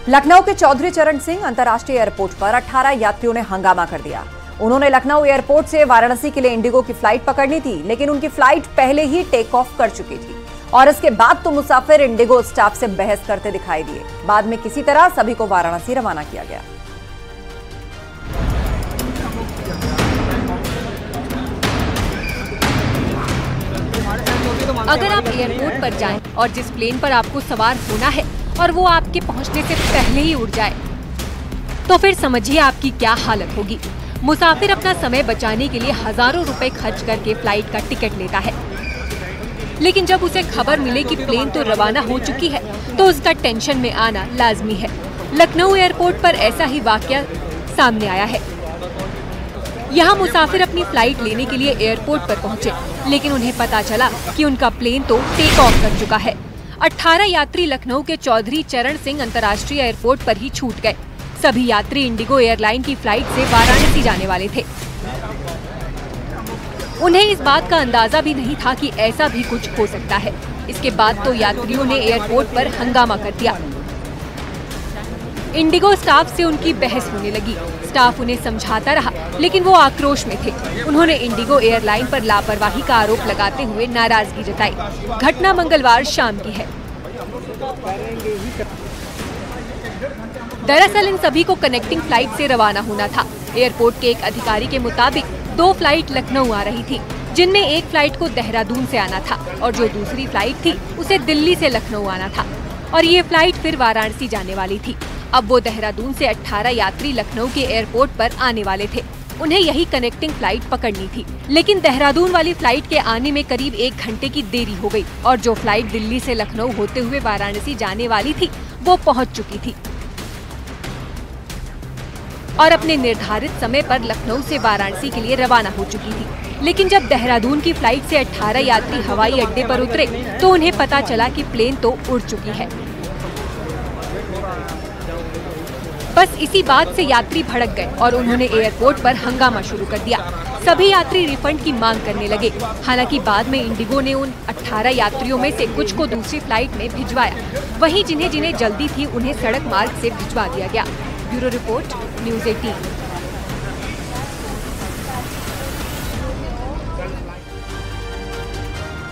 लखनऊ के चौधरी चरण सिंह अंतर्राष्ट्रीय एयरपोर्ट पर 18 यात्रियों ने हंगामा कर दिया। उन्होंने लखनऊ एयरपोर्ट से वाराणसी के लिए इंडिगो की फ्लाइट पकड़नी थी, लेकिन उनकी फ्लाइट पहले ही टेक ऑफ कर चुकी थी और इसके बाद तो मुसाफिर इंडिगो स्टाफ से बहस करते दिखाई दिए। बाद में किसी तरह सभी को वाराणसी रवाना किया गया। अगर आप एयरपोर्ट पर जाएं और जिस प्लेन पर आपको सवार होना है और वो आपके पहुंचने से पहले ही उड़ जाए, तो फिर समझिए आपकी क्या हालत होगी। मुसाफिर अपना समय बचाने के लिए हजारों रुपए खर्च करके फ्लाइट का टिकट लेता है, लेकिन जब उसे खबर मिले कि प्लेन तो रवाना हो चुकी है तो उसका टेंशन में आना लाजमी है। लखनऊ एयरपोर्ट पर ऐसा ही वाकया सामने आया है। यहाँ मुसाफिर अपनी फ्लाइट लेने के लिए एयरपोर्ट पर पहुँचे, लेकिन उन्हें पता चला कि उनका प्लेन तो टेक ऑफ कर चुका है। 18 यात्री लखनऊ के चौधरी चरण सिंह अंतर्राष्ट्रीय एयरपोर्ट पर ही छूट गए। सभी यात्री इंडिगो एयरलाइन की फ्लाइट से वाराणसी जाने वाले थे। उन्हें इस बात का अंदाजा भी नहीं था कि ऐसा भी कुछ हो सकता है। इसके बाद तो यात्रियों ने एयरपोर्ट पर हंगामा कर दिया। इंडिगो स्टाफ से उनकी बहस होने लगी। स्टाफ उन्हें समझाता रहा, लेकिन वो आक्रोश में थे। उन्होंने इंडिगो एयरलाइन पर लापरवाही का आरोप लगाते हुए नाराजगी जताई। घटना मंगलवार शाम की है। दरअसल इन सभी को कनेक्टिंग फ्लाइट से रवाना होना था। एयरपोर्ट के एक अधिकारी के मुताबिक 2 फ्लाइट लखनऊ आ रही थी, जिनमें एक फ्लाइट को देहरादून से आना था और जो दूसरी फ्लाइट थी उसे दिल्ली से लखनऊ आना था, और ये फ्लाइट फिर वाराणसी जाने वाली थी। अब वो देहरादून से 18 यात्री लखनऊ के एयरपोर्ट पर आने वाले थे। उन्हें यही कनेक्टिंग फ्लाइट पकड़नी थी, लेकिन देहरादून वाली फ्लाइट के आने में करीब 1 घंटे की देरी हो गई और जो फ्लाइट दिल्ली से लखनऊ होते हुए वाराणसी जाने वाली थी वो पहुंच चुकी थी और अपने निर्धारित समय पर लखनऊ से वाराणसी के लिए रवाना हो चुकी थी। लेकिन जब देहरादून की फ्लाइट से 18 यात्री हवाई अड्डे पर उतरे तो उन्हें पता चला कि प्लेन तो उड़ चुकी है। बस इसी बात से यात्री भड़क गए और उन्होंने एयरपोर्ट पर हंगामा शुरू कर दिया। सभी यात्री रिफंड की मांग करने लगे। हालांकि बाद में इंडिगो ने उन 18 यात्रियों में से कुछ को दूसरी फ्लाइट में भिजवाया। वहीं जिन्हें जिन्हें जल्दी थी उन्हें सड़क मार्ग से भिजवा दिया गया। Bureau report, news 18।